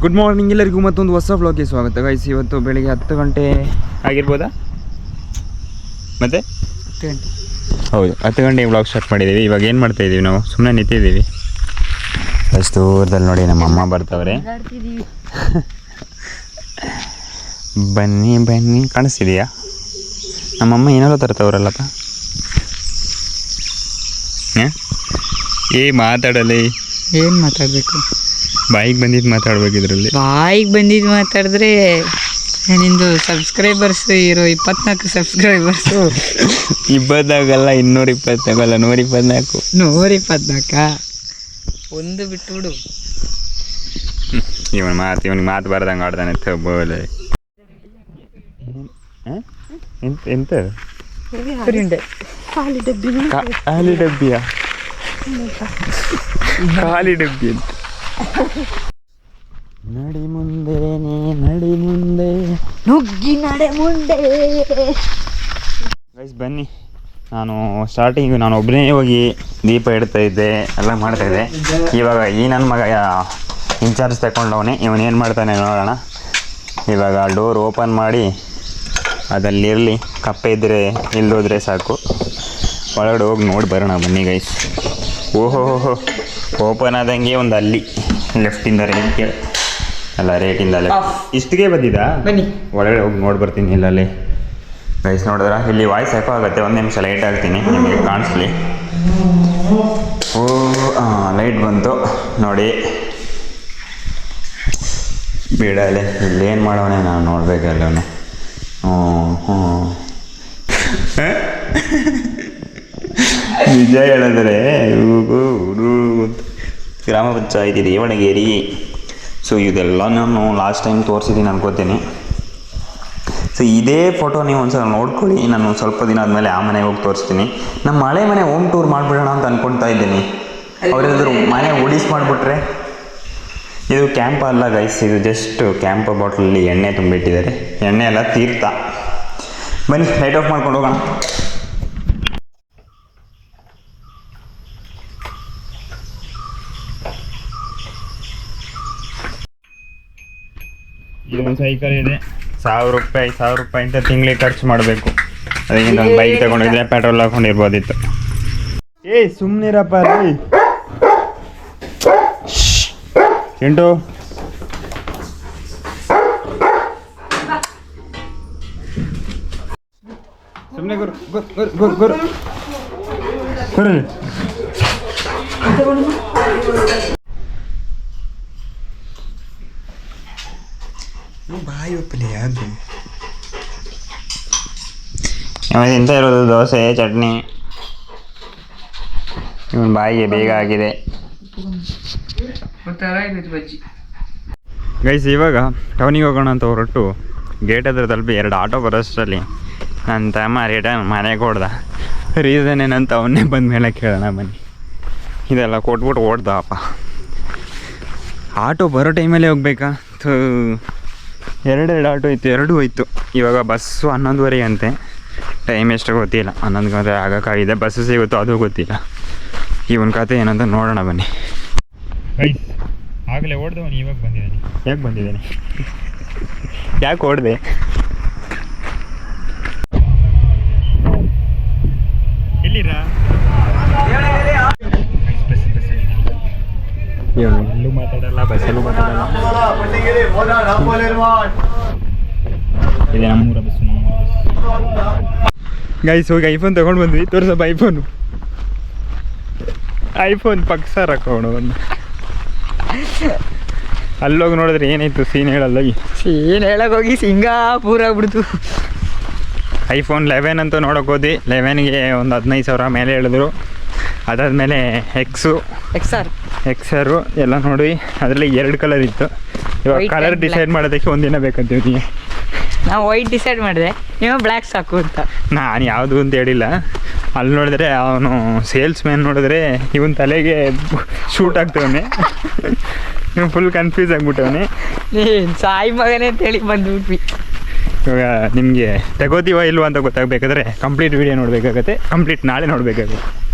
Good morning ಎಲ್ಲರಿಗೂ ಮತ್ತೊಂದು ಹೊಸ ವ್ಲಾಗ್ಗೆ ಸ್ವಾಗತ ಗೈಸ್. ಇವತ್ತು ಬೆಳಿಗ್ಗೆ 10 ಗಂಟೆ ಆಗಿರ್ಬೋದಾ, ಮತ್ತೆ 10 ಗಂಟೆ ಹೌದು 10 ಗಂಟೆಗೆ ವ್ಲಾಗ್ ಸ್ಟಾರ್ಟ್ ಮಾಡಿದ್ದೀವಿ. ಇವಾಗ ಏನು ಮಾಡ್ತಾ ಇದ್ದೀವಿ, ನಾವು ಸುಮ್ಮನೆ ನಿಂತಿದ್ದೀವಿ. ಅಷ್ಟು ದೂರದಲ್ಲಿ ನೋಡಿ ನಮ್ಮ ಅಮ್ಮ ಬರ್ತಾವ್ರೆ. ಬನ್ನಿ ಬನ್ನಿ, ಕಾಣಿಸ್ತಿದೆಯಾ? ನಮ್ಮಮ್ಮ ಏನಾದ್ರು ತರ್ತಾವ್ರಲ್ಲಪ್ಪ. ಮಾತಾಡಲಿ, ಏನು ಮಾತಾಡಬೇಕು? ಬಾಯಿಗೆ ಬಂದಿದ್ದು ಮಾತಾಡ್ಬೇಕು. ಇದರಲ್ಲಿ ಬಾಯಿಗೆ ಬಂದಿದ್ದು ಮಾತಾಡಿದ್ರೆ ನಿಂದು ಸಬ್ಸ್ಕ್ರೈಬರ್ಸು ಇರೋ 24 ಸಬ್ಸ್ಕ್ರೈಬರ್ಸು 24 ಅಲ್ಲ, 224 ಅಲ್ಲ, 124. 124 ಒಂದು ಬಿಟ್ಬಿಡು. ಇವನಿಗೆ ಮಾತು ಬರ್ದಂಗೆ ಆಡ್ತಾನೆ. ಬೋಲೆ ಎಂತ ಖಾಲಿ ಡಬ್ಬಿಯ ಖಾಲಿ ಡಬ್ಬಿ ಅಂತ. ನಡಿ ಮುಂದೆ ನಡಿ ಮುಂದೆ ನುಗ್ಗಿ ನಡೆ ಮುಂದೆ. ಗೈಸ್ ಬನ್ನಿ, ನಾನು ಸ್ಟಾರ್ಟಿಂಗು ನಾನು ಒಬ್ಬನೇ ಹೋಗಿ ದೀಪ ಇಡ್ತಾ ಇದ್ದೆ, ಎಲ್ಲ ಮಾಡ್ತಾಯಿದ್ದೆ. ಇವಾಗ ಈ ನನ್ನ ಮಗ ಇನ್ಚಾರ್ಜ್ ತಗೊಂಡವನೇ, ಇವನೇನು ಮಾಡ್ತಾನೆ ನೋಡೋಣ. ಇವಾಗ ಡೋರ್ ಓಪನ್ ಮಾಡಿ ಅದಲ್ಲಿರಲಿ, ಕಪ್ಪೆ ಇದ್ದರೆ ಇಲ್ಲೋದ್ರೆ ಸಾಕು. ಒಳಗಡೆ ಹೋಗಿ ನೋಡಿ ಬರೋಣ ಬನ್ನಿ ಗೈಸ್. ಓಹೋ ಓಪನ್ ಆದಂಗೆ ಒಂದು ಅಲ್ಲಿ ಲೆಫ್ಟಿಂದ ರೈಟ್ಗೆ ಅಲ್ಲ, ರೈಟಿಂದ ಲೆಫ್ಟ್ ಇಷ್ಟಿಗೆ ಬಂದಿದ್ದಾ? ಬನ್ನಿ ಒಳಗಡೆ ಹೋಗಿ ನೋಡಿ ಬರ್ತೀನಿ. ಇಲ್ಲಲ್ಲಿ ಗೈಸ್ ನೋಡಿದ್ರ ಇಲ್ಲಿ ವಾಯ್ಸ್ ಎಕೋ ಆಗುತ್ತೆ. ಒಂದು ನಿಮಿಷ ಲೈಟ್ ಹಾಕ್ತೀನಿ, ನಿಮಗೆ ಕಾಣಿಸ್ಲಿ. ಓ ಲೈಟ್ ಬಂತು ನೋಡಿ. ಬಿಡಲೆ ಇಲ್ಲೇನು ಮಾಡೋಣ, ನಾನು ನೋಡ್ಬೇಕಲ್ಲವನು. ನಿಜ ಹೇಳಿದ್ರೆ ಗ್ರಾಮ ಪಂಚಾಯತಿ ದೇವಣಗೆರೆ. ಸೊ ಇದೆಲ್ಲ ನಾನು ಲಾಸ್ಟ್ ಟೈಮ್ ತೋರಿಸಿದ್ದೀನಿ ಅನ್ಕೋತೀನಿ. ಸೊ ಇದೇ ಫೋಟೋ ನೀವು ಒಂದ್ಸಲ ನೋಡ್ಕೊಳ್ಳಿ. ನಾನು ಸ್ವಲ್ಪ ದಿನ ಆದಮೇಲೆ ಆ ಮನೆಗೆ ಹೋಗಿ ತೋರಿಸ್ತೀನಿ. ನಮ್ಮ ಹಳೆ ಮನೆ ಹೋಮ್ ಟೂರ್ ಮಾಡಿಬಿಡೋಣ ಅಂತ ಅಂದ್ಕೊಳ್ತಾ ಇದ್ದೀನಿ. ಅವರೆಲ್ಲರೂ ಮನೆ ಒಡಿಸ್ ಮಾಡಿಬಿಟ್ರೆ. ಇದು ಕ್ಯಾಂಪ್ ಅಲ್ಲ ಗೈಸ್, ಇದು ಜಸ್ಟ್ ಕ್ಯಾಂಪ್ ಬಾಟ್ಲಲ್ಲಿ ಎಣ್ಣೆ ತುಂಬಿಟ್ಟಿದ್ದಾರೆ. ಎಣ್ಣೆ ಎಲ್ಲ ತೀರ್ಥ. ಬನ್ನಿ ಲೈಟ್ ಆಫ್ ಮಾಡ್ಕೊಂಡು ಹೋಗೋಣ. ಇದೊಂದು ಸೈಕಲ್ ಇದೆ, 1000 ರೂಪಾಯಿ ಅಂತ ತಿಂಗಳಿಗೆ ಖರ್ಚು ಮಾಡಬೇಕು. ಅದಕ್ಕಿಂತ ಒಂದು ಬೈಕ್ ತಗೊಂಡಿದ್ರೆ ಪೆಟ್ರೋಲ್ ಹಾಕೊಂಡಿರ್ಬೋದಿತ್ತು. ಸುಮ್ಮನಿರಪ್ಪ ರೀ ಚಿಂಟು. ಸುಮ್ಮನೆ ಗುರು ಗುರು ಗುರು ಗುರು ಬಾಯಿ ಒಪ್ಪಲಿ. ಅದು ಎಂತ ಇರೋದು, ದೋಸೆ ಚಟ್ನಿ. ಇವನು ಬಾಯಿಗೆ ಬೇಗ ಆಗಿದೆ ಗೈಸ್. ಇವಾಗ ಟೌನಿಗೆ ಹೋಗೋಣ ಅಂತ ಹೊರಟು ಗೇಟ್ ಹತ್ರ ತಲುಪಿ 2 ಆಟೋ ಬರೋಷ್ಟರಲ್ಲಿ ನನ್ನ ತಮ್ಮ ರಿಟರ್ನ್ ಮನೆಗೆ ಹೊಡ್ದ. ರೀಸನ್ ಏನಂತ ಅವನ್ನೇ ಬಂದ ಮೇಲೆ ಕೇಳೋಣ ಬನ್ನಿ. ಇದೆಲ್ಲ ಕೊಟ್ಬಿಟ್ಟು ಓಡ್ದಪ್ಪ. ಆಟೋ ಬರೋ ಟೈಮಲ್ಲೇ ಹೋಗ್ಬೇಕಾ? 2 ಆಟೋ ಇತ್ತು, 2 ಹೋಯ್ತು. ಇವಾಗ ಬಸ್ಸು 11:30 ಅಂತೆ. ಟೈಮ್ ಎಷ್ಟು ಗೊತ್ತಿಲ್ಲ. 11 ಗಂಟೆ ಆಗೋಕ್ಕಾಗಿದೆ. ಬಸ್ಸು ಸಿಗುತ್ತೋ ಅದು ಗೊತ್ತಿಲ್ಲ. ಇವನ ಕತೆ ಏನಂತ ನೋಡೋಣ ಬನ್ನಿ. ಆಗಲೇ ಓಡ್ದವನು ಇವಾಗ ಬಂದಿದ್ದಾನೆ. ಯಾಕೆ ಬಂದಿದ್ದಾನೆ? ಯಾಕೆ ಓಡಿದೆ? ಎಲ್ಲಿರಾ? ಎಲ್ಲೂ ಮಾತಾಡಲ್ಲ, ಬಸ್ಸಲ್ಲೂ ಮಾತಾಡಲ್ಲ. ಇದೆ ನಮ್ಮೂರ ಬಸ್ಸು, ಗೈಸ್. ಹೋಗಿ ಐಫೋನ್ ತೊಗೊಂಡು ಬಂದ್ವಿ. ತೋರ್ಸಪ್ಪ ಐಫೋನ್ ಪಕ್ಸಾರ ಹಾಕೋಣ. ಅಲ್ಲೋಗಿ ನೋಡಿದ್ರೆ ಏನಾಯ್ತು, ಸೀನ್ ಹೇಳಲ್ಲ. ಸೀನ್ ಹೇಳೋಕ್ಕೋಗಿ ಸಿಂಗಾಪುರ ಆಗ್ಬಿಡ್ತು. iPhone 11 ಅಂತ ನೋಡೋಕೆ ಹೋದ್ವಿ. 11ಗೆ ಒಂದು 15,000 ಮೇಲೆ ಹೇಳಿದ್ರು. ಅದಾದಮೇಲೆ XR ಎಲ್ಲ ನೋಡಿ. ಅದರಲ್ಲಿ 2 ಕಲರ್ ಇತ್ತು. ಇವಾಗ ಕಲರ್ ಡಿಸೈಡ್ ಮಾಡೋದಕ್ಕೆ ಒಂದಿನ ಬೇಕಂತೀವಿ. ನಾವು ವೈಟ್ ಡಿಸೈಡ್ ಮಾಡಿದೆ, ನೀವು ಬ್ಲ್ಯಾಕ್ ಸಾಕು ಅಂತ. ನಾನು ಯಾವುದು ಅಂತ ಹೇಳಿಲ್ಲ. ಅಲ್ಲಿ ನೋಡಿದ್ರೆ ಅವನು ಸೇಲ್ಸ್ ಮ್ಯಾನ್ ನೋಡಿದ್ರೆ ಇವನ್ ತಲೆಗೆ ಶೂಟ್ ಆಗ್ತವನೆ. ನೀವು ಫುಲ್ ಕನ್ಫ್ಯೂಸ್ ಆಗಿಬಿಟ್ಟವನೆ. ಸಾಯಿ ಮಗನೇ ಅಂತೇಳಿ ಬಂದ್ಬಿಟ್ವಿ. ಇವಾಗ ನಿಮಗೆ ತಗೋತೀವ ಇಲ್ವ ಅಂತ ಗೊತ್ತಾಗಬೇಕಾದ್ರೆ ಕಂಪ್ಲೀಟ್ ವೀಡಿಯೋ ನೋಡಬೇಕಾಗತ್ತೆ. ಕಂಪ್ಲೀಟ್ ನಾಳೆ ನೋಡಬೇಕಾಗುತ್ತೆ.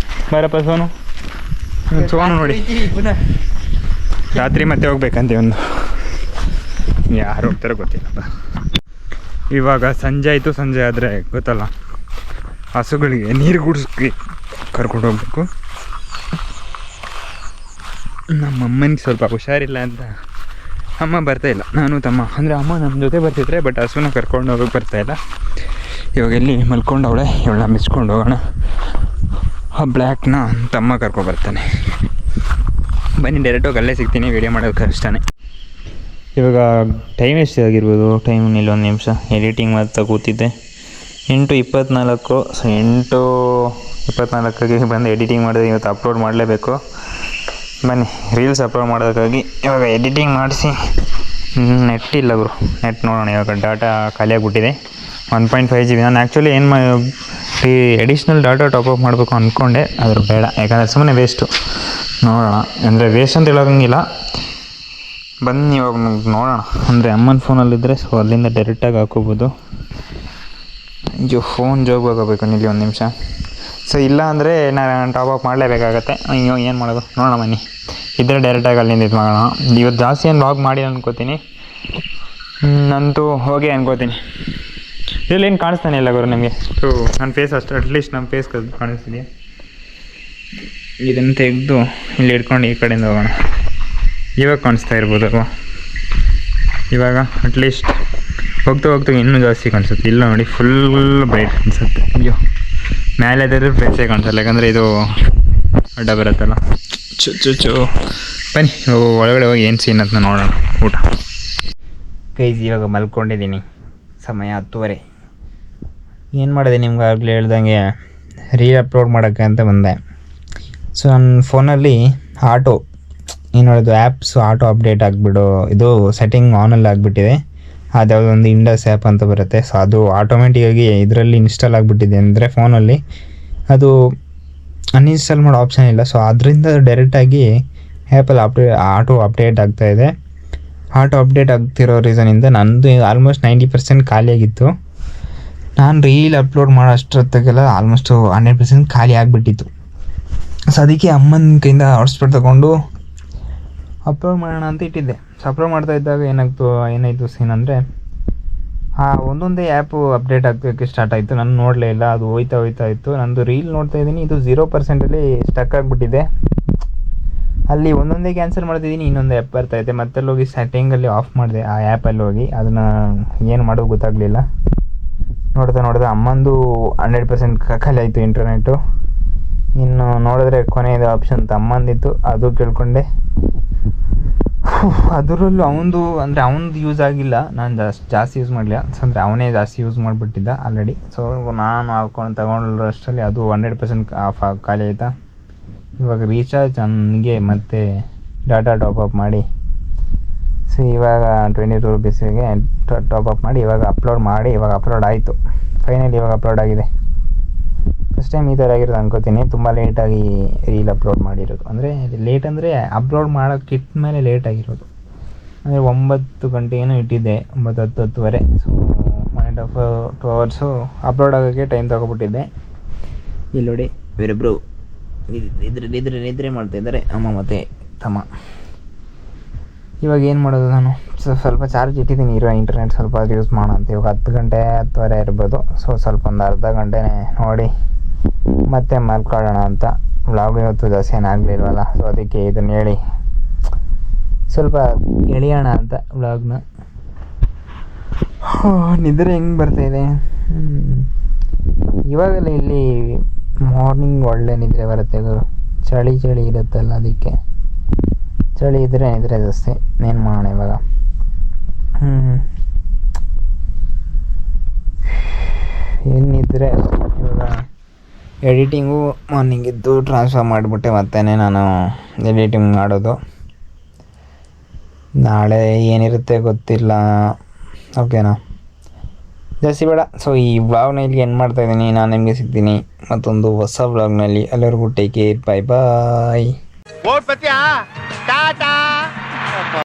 ಬರಪ್ಪ ಸೋನು ನೋಡಿ, ರಾತ್ರಿ ಮತ್ತೆ ಹೋಗ್ಬೇಕಂತೆ ಒಂದು ಯಾರು ಹೋಗ್ತಾರೋ ಗೊತ್ತಿಲ್ಲಪ್ಪ. ಇವಾಗ ಸಂಜೆ ಆಯಿತು. ಸಂಜೆ ಆದರೆ ಗೊತ್ತಲ್ಲ, ಹಸುಗಳಿಗೆ ನೀರು ಗುಡಿಸಿ ಕರ್ಕೊಂಡು ಹೋಗ್ಬೇಕು. ನಮ್ಮ ಅಮ್ಮನಿಗೆ ಸ್ವಲ್ಪ ಹುಷಾರಿಲ್ಲ ಅಂತ ಅಮ್ಮ ಬರ್ತಾಯಿಲ್ಲ. ನಾನು ತಮ್ಮ ಅಂದರೆ ಅಮ್ಮ ನಮ್ಮ ಜೊತೆ ಬರ್ತಿದ್ರೆ, ಬಟ್ ಹಸುನ ಕರ್ಕೊಂಡು ಹೋಗೋಕೆ ಬರ್ತಾಯಿಲ್ಲ. ಇವಾಗ ಎಲ್ಲಿ ಮಲ್ಕೊಂಡವಳೆ, ಇವಳನ್ನ ಮಿಸ್ಕೊಂಡು ಹೋಗೋಣ. ಆ ಬ್ಲ್ಯಾಕ್ನ ತಮ್ಮ ಕರ್ಕೊಬರ್ತಾನೆ. ಬನ್ನಿ, ಡೈರೆಕ್ಟಾಗಿ ಅಲ್ಲೇ ಸಿಗ್ತೀನಿ, ವೀಡಿಯೋ ಮಾಡೋದಕ್ಕೆ ಅಷ್ಟೇ. ಇವಾಗ ಟೈಮ್ ಎಷ್ಟಾಗಿರ್ಬೋದು, ಟೈಮ್ ಇಲ್ಲೊಂದು ನಿಮಿಷ ಎಡಿಟಿಂಗ್ ಮಾಡ್ತಾ ಕೂತಿದ್ದೆ. 8:24. ಸೊ 8:24ಗೆ ಬಂದು ಎಡಿಟಿಂಗ್ ಮಾಡಿದೆ. ಇವತ್ತು ಅಪ್ಲೋಡ್ ಮಾಡಲೇಬೇಕು. ಬನ್ನಿ, ರೀಲ್ಸ್ ಅಪ್ಲೋಡ್ ಮಾಡೋದಕ್ಕಾಗಿ ಇವಾಗ ಎಡಿಟಿಂಗ್ ಮಾಡಿಸಿ. ನೆಟ್ ಇಲ್ಲ ಗುರು, ನೆಟ್ ನೋಡೋಣ. ಇವಾಗ ಡಾಟಾ ಖಾಲಿಯಾಗಿಬಿಟ್ಟಿದೆ. 1.5 GB. ನಾನು ಆ್ಯಕ್ಚುಲಿ ಈ ಎಡಿಷ್ನಲ್ ಡಾಟಾ ಟಾಪಪ್ ಮಾಡಬೇಕು ಅಂದ್ಕೊಂಡೆ, ಆದರೂ ಬೇಡ, ಯಾಕಂದರೆ ಸುಮ್ಮನೆ ವೇಸ್ಟು. ನೋಡೋಣ, ಅಂದರೆ ವೇಸ್ಟ್ ಅಂತ ಹೇಳೋಂಗಿಲ್ಲ. ಬನ್ನಿ ಇವಾಗ ನೋಡೋಣ. ಅಂದರೆ ಅಮ್ಮನ ಫೋನಲ್ಲಿದ್ದರೆ ಸೊ ಅಲ್ಲಿಂದ ಡೈರೆಕ್ಟಾಗಿ ಹಾಕೋಬೋದು. ಫೋನ್ ಜೋಗೋಗಬೇಕು ಇಲ್ಲಿ ಒಂದು ನಿಮಿಷ. ಸೊ ಇಲ್ಲ ಅಂದರೆ ನಾನು ಟಾಪಪ್ ಮಾಡಲೇಬೇಕಾಗತ್ತೆ. ಅಯ್ಯೋ ಏನು ಮಾಡೋದು, ನೋಡೋಣ ಬನ್ನಿ. ಇದ್ದರೆ ಡೈರೆಕ್ಟಾಗಿ ಅಲ್ಲಿಂದ ಇದು ಮಾಡೋಣ. ಇವತ್ತು ಜಾಸ್ತಿ ಏನು ವ್ಲಾಗ್ ಮಾಡಿ ಅನ್ಕೋತೀನಿ, ನಂತೂ ಹೋಗಿ ಅನ್ಕೋತೀನಿ. ಇದರಲ್ಲಿ ಏನು ಕಾಣಿಸ್ತಾನೆ ಇಲ್ಲ ಗುರು ನಿಮಗೆ. ಸೊ ನನ್ನ ಫೇಸ್ ಅಷ್ಟು, ಅಟ್ಲೀಸ್ಟ್ ನಮ್ಮ ಫೇಸ್ ಕಾಣಿಸ್ತಿದೆಯಾ? ಇದನ್ನು ತೆಗೆದು ಇಲ್ಲಿ ಇಟ್ಕೊಂಡು ಈ ಕಡೆಯಿಂದ ಹೋಗೋಣ. ಇವಾಗ ಕಾಣಿಸ್ತಾ ಇರ್ಬೋದಲ್ವ? ಇವಾಗ ಅಟ್ಲೀಸ್ಟ್ ಹೋಗ್ತಾ ಇನ್ನೂ ಜಾಸ್ತಿ ಕಾಣಿಸುತ್ತೆ. ಇಲ್ಲ ನೋಡಿ, ಫುಲ್ ಬ್ರೈಟ್ ಕಾಣಿಸುತ್ತೆ. ಅಯ್ಯೋ, ಮೇಲೆ ಇದ್ದರೆ ಫೇಸೇ ಕಾಣಿಸಲ್ಲ, ಯಾಕಂದರೆ ಇದು ಅಡ್ಡ ಬರುತ್ತಲ್ಲ. ಚು ಬನ್ನಿ ಒಳಗಡೆ ಹೋಗಿ ಏನು ಸೀನ್ ಅಂತ ನೋಡೋಣ. ಊಟ ಕೈಜಿ ಇವಾಗ ಮಲ್ಕೊಂಡಿದ್ದೀನಿ. ಸಮಯ 10:30. ಏನು ಮಾಡಿದೆ, ನಿಮ್ಗೆ ಆಗಲೇ ಹೇಳ್ದಂಗೆ ರೀಲ್ ಅಪ್ಲೋಡ್ ಮಾಡೋಕ್ಕೆ ಅಂತ ಬಂದೆ. ಸೊ ನನ್ನ ಫೋನಲ್ಲಿ ಆಟೋ ಏನು ಹೇಳೋದು, ಆ್ಯಪ್ಸ್ ಆಟೋ ಅಪ್ಡೇಟ್ ಆಗಿಬಿಡು, ಇದು ಸೆಟ್ಟಿಂಗ್ ಆನಲ್ಲಿ ಆಗಿಬಿಟ್ಟಿದೆ. ಅದು ಯಾವುದೊಂದು ಇಂಡಸ್ ಆ್ಯಪ್ ಅಂತ ಬರುತ್ತೆ. ಸೊ ಅದು ಆಟೋಮೆಟಿಕ್ಕಾಗಿ ಇದರಲ್ಲಿ ಇನ್ಸ್ಟಾಲ್ ಆಗಿಬಿಟ್ಟಿದೆ. ಅಂದರೆ ಫೋನಲ್ಲಿ ಅದು ಅನ್ಇನ್ಸ್ಟಾಲ್ ಮಾಡೋ ಆಪ್ಷನ್ ಇಲ್ಲ. ಸೊ ಅದರಿಂದ ಡೈರೆಕ್ಟಾಗಿ ಆ್ಯಪಲ್ಲಿ ಆಟೋ ಅಪ್ಡೇಟ್ ಆಗ್ತಾಯಿದೆ. ಆಟೋ ಅಪ್ಡೇಟ್ ಆಗ್ತಿರೋ ರೀಸನಿಂದ ನನ್ನದು ಆಲ್ಮೋಸ್ಟ್ 90% ಖಾಲಿಯಾಗಿತ್ತು. ನಾನು ರೀಲ್ ಅಪ್ಲೋಡ್ ಮಾಡೋ ಅಷ್ಟೊತ್ತಿಗೆಲ್ಲ ಆಲ್ಮೋಸ್ಟು 100% ಖಾಲಿ ಆಗಿಬಿಟ್ಟಿತ್ತು. ಸೊ ಅದಕ್ಕೆ ಅಮ್ಮನ ಕೈಯಿಂದ ಹಾಟ್ಸ್ಪಾಟ್ ತೊಗೊಂಡು ಅಪ್ಲೋಡ್ ಮಾಡೋಣ ಅಂತ ಇಟ್ಟಿದ್ದೆ. ಸೊ ಅಪ್ಲೋಡ್ ಮಾಡ್ತಾ ಇದ್ದಾಗ ಏನಾಯಿತು ಸೀನ್ ಅಂದರೆ, ಒಂದೊಂದೇ ಆ್ಯಪು ಅಪ್ಡೇಟ್ ಆಗಲಿಕ್ಕೆ ಸ್ಟಾರ್ಟ್ ಆಯಿತು. ನಾನು ನೋಡಲೇ ಇಲ್ಲ, ಅದು ಹೋಯ್ತಾ ಇತ್ತು. ನಂದು ರೀಲ್ ನೋಡ್ತಾ ಇದ್ದೀನಿ, ಇದು 0%ಅಲ್ಲಿ ಸ್ಟಕ್ ಆಗಿಬಿಟ್ಟಿದೆ. ಅಲ್ಲಿ ಒಂದೊಂದೇ ಕ್ಯಾನ್ಸಲ್ ಮಾಡ್ತಿದ್ದೀನಿ, ಇನ್ನೊಂದು ಆ್ಯಪ್ ಬರ್ತಾಯಿದೆ. ಮತ್ತಲ್ಲಿ ಹೋಗಿ ಸೆಟ್ಟಿಂಗಲ್ಲಿ ಆಫ್ ಮಾಡಿದೆ ಆ ಆ್ಯಪಲ್ಲಿ ಹೋಗಿ. ಅದನ್ನು ಏನು ಮಾಡೋದು ಗೊತ್ತಾಗಲಿಲ್ಲ. ನೋಡ್ತಾ ಅಮ್ಮಂದು 100% ಖಾಲಿ ಆಯಿತು ಇಂಟರ್ನೆಟ್ಟು. ಇನ್ನು ನೋಡಿದ್ರೆ ಕೊನೆಯದು ಆಪ್ಷನ್ ತಮ್ಮಂದಿತ್ತು, ಅದು ಕೇಳ್ಕೊಂಡೆ. ಅದರಲ್ಲೂ ಅವನದು ಯೂಸ್ ಆಗಿಲ್ಲ, ನಾನು ಜಾಸ್ತಿ ಯೂಸ್ ಮಾಡಲಿಲ್ಲ. ಅಂದರೆ ಅವನೇ ಜಾಸ್ತಿ ಯೂಸ್ ಮಾಡಿಬಿಟ್ಟಿದ್ದ ಆಲ್ರೆಡಿ. ಸೊ ನಾನು ಹಾಕೊಂಡು ತಗೊಂಡ್ರಷ್ಟರಲ್ಲಿ ಅದು 100% ಖಾಲಿ ಆಯಿತಾ. ಇವಾಗ ರೀಚಾರ್ಜ್ ನನಗೆ ಮತ್ತೆ ಡಾಟಾ ಟಾಪಪ್ ಮಾಡಿ, ಸೊ ಇವಾಗ 22 ರೂಪೀಸಿಗೆ ಟಾಪಪ್ ಮಾಡಿ ಇವಾಗ ಅಪ್ಲೋಡ್ ಆಯಿತು. ಫೈನಲಿ ಇವಾಗ ಅಪ್ಲೋಡ್ ಆಗಿದೆ. ಫಸ್ಟ್ ಟೈಮ್ ಈ ಥರ ಆಗಿರೋದು ಅನ್ಕೋತೀನಿ. ತುಂಬ ಲೇಟಾಗಿ ರೀಲ್ ಅಪ್ಲೋಡ್ ಮಾಡಿರೋದು. ಅಂದರೆ ಲೇಟ್ ಅಂದರೆ ಅಪ್ಲೋಡ್ ಮಾಡೋಕ್ಕೆ ಇಟ್ಟ ಮೇಲೆ ಲೇಟ್ ಆಗಿರೋದು. ಅಂದರೆ 9 ಗಂಟೆ ಏನೋ ಇಟ್ಟಿದ್ದೆ, 9:10 ಸೊ 1.5-2 ಅವರ್ಸು ಅಪ್ಲೋಡ್ ಆಗೋಕ್ಕೆ ಟೈಮ್ ತೊಗೊಬಿಟ್ಟಿದ್ದೆ. ಇಲ್ಲಿ ನೋಡಿ, ಬೇರೊಬ್ಬರು ನಿದ್ರೆ ಮಾಡ್ತಾಯಿದ್ದಾರೆ, ಅಮ್ಮ ಮತ್ತು ತಮ್ಮ. ಇವಾಗ ಏನು ಮಾಡೋದು, ನಾನು ಸ್ವಲ್ಪ ಚಾರ್ಜ್ ಇಟ್ಟಿದ್ದೀನಿ. ಇರೋ ಇಂಟರ್ನೆಟ್ ಸ್ವಲ್ಪ ಯೂಸ್ ಮಾಡೋಣ ಅಂತ. ಇವಾಗ 10 ಗಂಟೆ 10:15 ಇರ್ಬೋದು. ಸೊ ಸ್ವಲ್ಪ ಒಂದು ಅರ್ಧ ಗಂಟೆನೇ ನೋಡಿ ಮತ್ತೆ ಮಲ್ಕೊಳ್ಳೋಣ ಅಂತ. ವ್ಲಾಗ್ ಇವತ್ತು ಜಾಸ್ತಿ ಏನಾಗಲಿಲ್ವಲ್ಲ, ಸೊ ಅದಕ್ಕೆ ಇದನ್ನು ಹೇಳಿ ಸ್ವಲ್ಪ ಎಳೆಯೋಣ ಅಂತ ವ್ಲಾಗ್ನ. ನಿದ್ರೆ ಹೆಂಗೆ ಬರ್ತಾಯಿದೆ ಇವಾಗೆಲ್ಲ. ಇಲ್ಲಿ ಮಾರ್ನಿಂಗ್ ಒಳ್ಳೆ ನಿದ್ರೆ ಬರುತ್ತೆ ಗುರು. ಚಳಿ ಇರುತ್ತಲ್ಲ, ಅದಕ್ಕೆ ಚಳಿ ಇದ್ದರೆ ನಿದ್ರೆ ಜಾಸ್ತಿ. ಏನು ಮಾಡೋಣ ಇವಾಗ. ಏನಿದ್ರೆ ಇವಾಗ ಎಡಿಟಿಂಗು ಮಾರ್ನಿಂಗಿದ್ದು ಟ್ರಾನ್ಸ್ಫರ್ ಮಾಡಿಬಿಟ್ಟೆ ಮತ್ತೆ ನಾನು ಎಡಿಟಿಂಗ್ ಮಾಡೋದು. ನಾಳೆ ಏನಿರುತ್ತೆ ಗೊತ್ತಿಲ್ಲ, ಓಕೆನಾ? ಜಾಸ್ತಿ ಬೇಡ. ಸೊ ಈ ವ್ಲಾಗ್ನ ಇಲ್ಲಿ ಏನು ಮಾಡ್ತಾಯಿದ್ದೀನಿ. ನಾನು ನಿಮಗೆ ಸಿಗ್ತೀನಿ ಮತ್ತೊಂದು ಹೊಸ ವ್ಲಾಗ್ನಲ್ಲಿ. ಎಲ್ಲರಿಗೂ ಟೇಕ್ ಕೇರ್, ಬಾಯ್. ಟಾಟಾ.